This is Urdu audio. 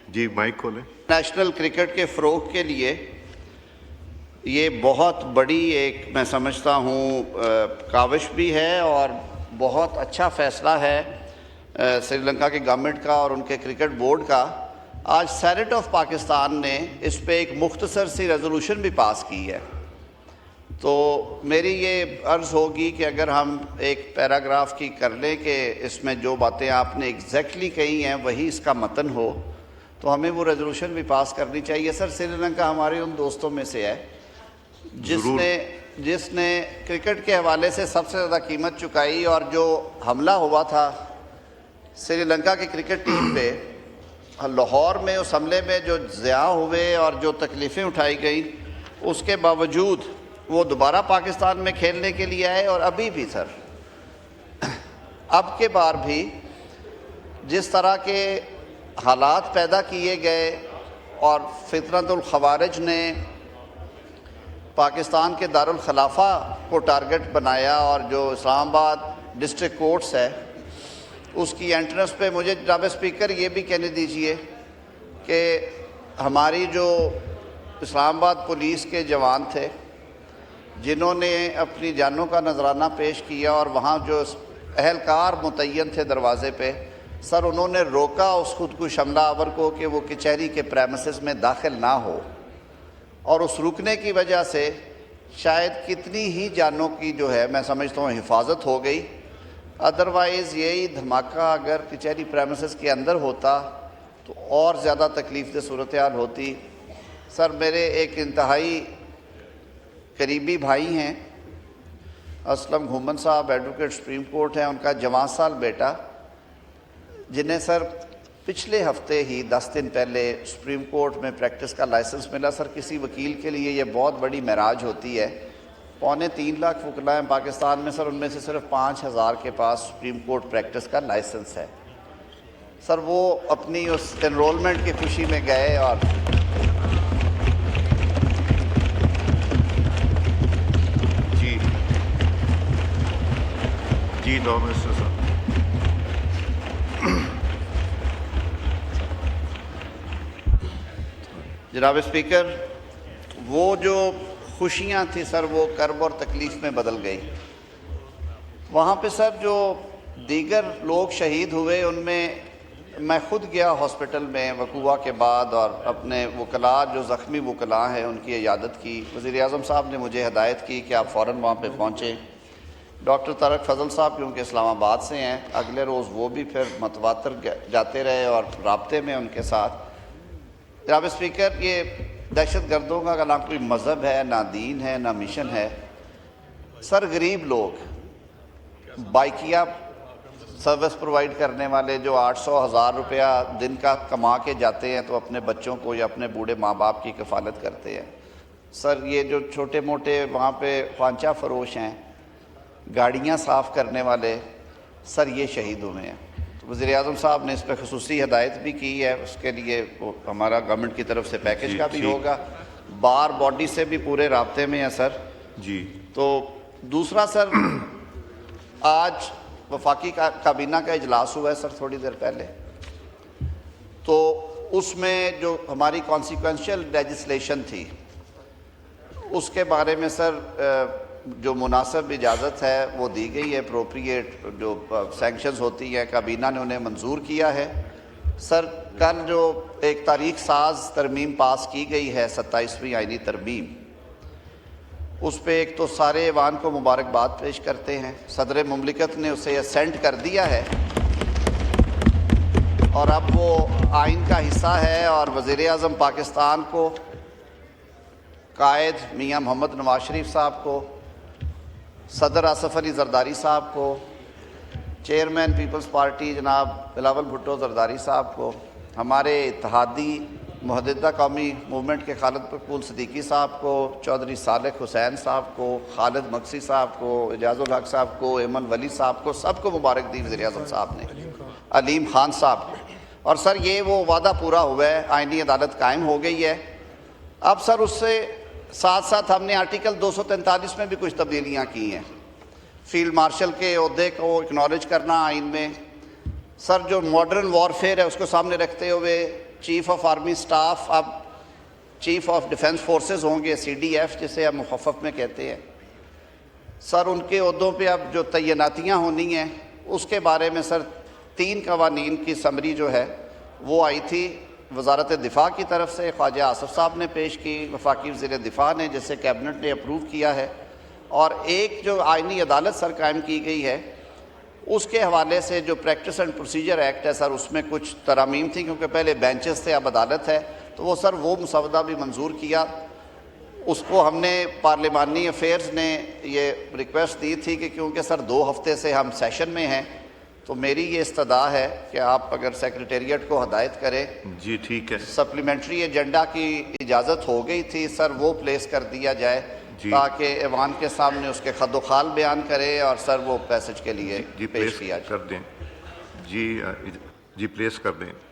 جی مائک کھولیں۔ نیشنل کرکٹ کے فروغ کے لیے یہ بہت بڑی ایک میں سمجھتا ہوں کاوش بھی ہے اور بہت اچھا فیصلہ ہے سری لنکا کی گورنمنٹ کا اور ان کے کرکٹ بورڈ کا۔ آج سینیٹ آف پاکستان نے اس پہ ایک مختصر سی ریزولوشن بھی پاس کی ہے، تو میری یہ عرض ہوگی کہ اگر ہم ایک پیراگراف کی کر لیں کہ اس میں جو باتیں آپ نے ایگزیکٹلی کہی ہیں وہی اس کا متن ہو، تو ہمیں وہ ریزولوشن بھی پاس کرنی چاہیے۔ سر، سری لنکا ہمارے ان دوستوں میں سے ہے جس نے کرکٹ کے حوالے سے سب سے زیادہ قیمت چکائی، اور جو حملہ ہوا تھا سری لنکا کی کرکٹ ٹیم پہ لاہور میں، اس حملے میں جو ضیاع ہوئے اور جو تکلیفیں اٹھائی گئیں، اس کے باوجود وہ دوبارہ پاکستان میں کھیلنے کے لیے آئے، اور ابھی بھی سر اب کے بار بھی جس طرح کے حالات پیدا کیے گئے اور فتنۃ الخوارج نے پاکستان کے دارالخلافہ کو ٹارگٹ بنایا، اور جو اسلام آباد ڈسٹرکٹ کورٹس ہے اس کی انٹرنس پہ، مجھے جناب اسپیکر یہ بھی کہنے دیجئے کہ ہماری جو اسلام آباد پولیس کے جوان تھے جنہوں نے اپنی جانوں کا نذرانہ پیش کیا، اور وہاں جو اہلکار متعین تھے دروازے پہ، سر انہوں نے روکا اس خودکش حملہ آور کو کہ وہ کچہری کے پریمیسز میں داخل نہ ہو، اور اس رکنے کی وجہ سے شاید کتنی ہی جانوں کی جو ہے میں سمجھتا ہوں حفاظت ہو گئی۔ ادروائز یہی دھماکہ اگر کچہری پریمیسز کے اندر ہوتا تو اور زیادہ تکلیف دہ صورتحال ہوتی۔ سر، میرے ایک انتہائی قریبی بھائی ہیں اسلم گھومن صاحب، ایڈوکیٹ سپریم کورٹ ہیں، ان کا جوان سال بیٹا، جنہیں سر پچھلے ہفتے ہی 10 دن پہلے سپریم کورٹ میں پریکٹس کا لائسنس ملا۔ سر، کسی وکیل کے لیے یہ بہت بڑی معراج ہوتی ہے۔ 2.25 لاکھ وکلاء ہیں پاکستان میں، سر ان میں سے صرف 5,000 کے پاس سپریم کورٹ پریکٹس کا لائسنس ہے۔ سر وہ اپنی اس انرولمنٹ کی خوشی میں گئے، اور جی لا منسٹر صاحب۔ جناب اسپیکر، وہ جو خوشیاں تھیں سر وہ کرب اور تکلیف میں بدل گئی۔ وہاں پہ سر جو دیگر لوگ شہید ہوئے ان میں میں خود گیا ہاسپٹل میں وقوع کے بعد، اور اپنے وکلاء جو زخمی وکلاء ہیں ان کی عیادت کی۔ وزیر اعظم صاحب نے مجھے ہدایت کی کہ آپ فوراً وہاں پہ پہنچیں۔ ڈاکٹر طارق فضل صاحب کیونکہ اسلام آباد سے ہیں، اگلے روز وہ بھی پھر متواتر جاتے رہے اور رابطے میں ان کے ساتھ۔ جناب اسپیکر، یہ دہشت گردوں کا نہ کوئی مذہب ہے، نہ دین ہے، نہ مشن ہے۔ سر، غریب لوگ بائکیا سروس پرووائڈ کرنے والے جو 800,000 روپیہ دن کا کما کے جاتے ہیں تو اپنے بچوں کو یا اپنے بوڑھے ماں باپ کی کفالت کرتے ہیں۔ سر، یہ جو چھوٹے موٹے وہاں پہ خوانچہ فروش ہیں، گاڑیاں صاف کرنے والے، سر یہ شہید ہوئے ہیں۔ وزیر اعظم صاحب نے اس پہ خصوصی ہدایت بھی کی ہے، اس کے لیے وہ ہمارا گورنمنٹ کی طرف سے پیکج کا بھی ہوگا۔ بار باڈی سے بھی پورے رابطے میں ہیں سر۔ جی تو دوسرا سر، آج وفاقی کابینہ کا اجلاس ہوا ہے سر تھوڑی دیر پہلے، تو اس میں جو ہماری کانسیکوینشل لیجسلیشن تھی اس کے بارے میں سر جو مناسب اجازت ہے وہ دی گئی ہے۔ اپروپریٹ جو سینکشنز ہوتی ہیں کابینہ نے انہیں منظور کیا ہے۔ سر، کل جو ایک تاریخ ساز ترمیم پاس کی گئی ہے 27ویں آئینی ترمیم، اس پہ ایک تو سارے ایوان کو مبارکباد پیش کرتے ہیں۔ صدر مملکت نے اسے اسینٹ کر دیا ہے اور اب وہ آئین کا حصہ ہے، اور وزیر اعظم پاکستان کو، قائد میاں محمد نواز شریف صاحب کو، صدر آصف علی زرداری صاحب کو، چیئرمین پیپلز پارٹی جناب بلاول بھٹو زرداری صاحب کو، ہمارے اتحادی متحدہ قومی موومنٹ کے خالد مقبول صدیقی صاحب کو، چودھری صالح حسین صاحب کو، خالد مقصی صاحب کو، اعجاز الحق صاحب کو، ایمن ولی صاحب کو، سب کو مبارک دی وزیر اعظم صاحب نے، علیم خان صاحب کو۔ اور سر یہ وہ وعدہ پورا ہوا ہے، آئینی عدالت قائم ہو گئی ہے۔ اب سر اس سے ساتھ ساتھ ہم نے آرٹیکل 243 میں بھی کچھ تبدیلیاں کی ہیں۔ فیلڈ مارشل کے عہدے کو اکنالج کرنا آئین میں، سر جو ماڈرن وارفیئر ہے اس کو سامنے رکھتے ہوئے چیف آف آرمی سٹاف اب چیف آف ڈیفنس فورسز ہوں گے، CDF جسے ہم مخفف میں کہتے ہیں. سر ان کے عہدوں پہ اب جو تعیناتیاں ہونی ہیں اس کے بارے میں سر 3 قوانین کی سمری جو ہے وہ آئی تھی وزارت دفاع کی طرف سے، خواجہ آصف صاحب نے پیش کی، وفاقی وزیر دفاع نے، جسے کیبنٹ نے اپروو کیا ہے. اور ایک جو آئینی عدالت سر قائم کی گئی ہے اس کے حوالے سے جو پریکٹس اینڈ پروسیجر ایکٹ ہے سر، اس میں کچھ ترامیم تھی کیونکہ پہلے بینچز تھے اب عدالت ہے، تو وہ سر وہ مسودہ بھی منظور کیا. اس کو ہم نے پارلیمانی افیئرز نے یہ ریکویسٹ دی تھی کہ کیونکہ سر 2 ہفتے سے ہم سیشن میں ہیں تو میری یہ استدعا ہے کہ آپ اگر سیکریٹریٹ کو ہدایت کریں. جی ٹھیک ہے. سپلیمنٹری ایجنڈا کی اجازت ہو گئی تھی سر، وہ پلیس کر دیا جائے تاکہ ایوان کے سامنے اس کے خد و خال بیان کرے اور سر وہ پیسج کے لیے جی پیش کیا جائے. کر دیں. جی پلیس کر دیں.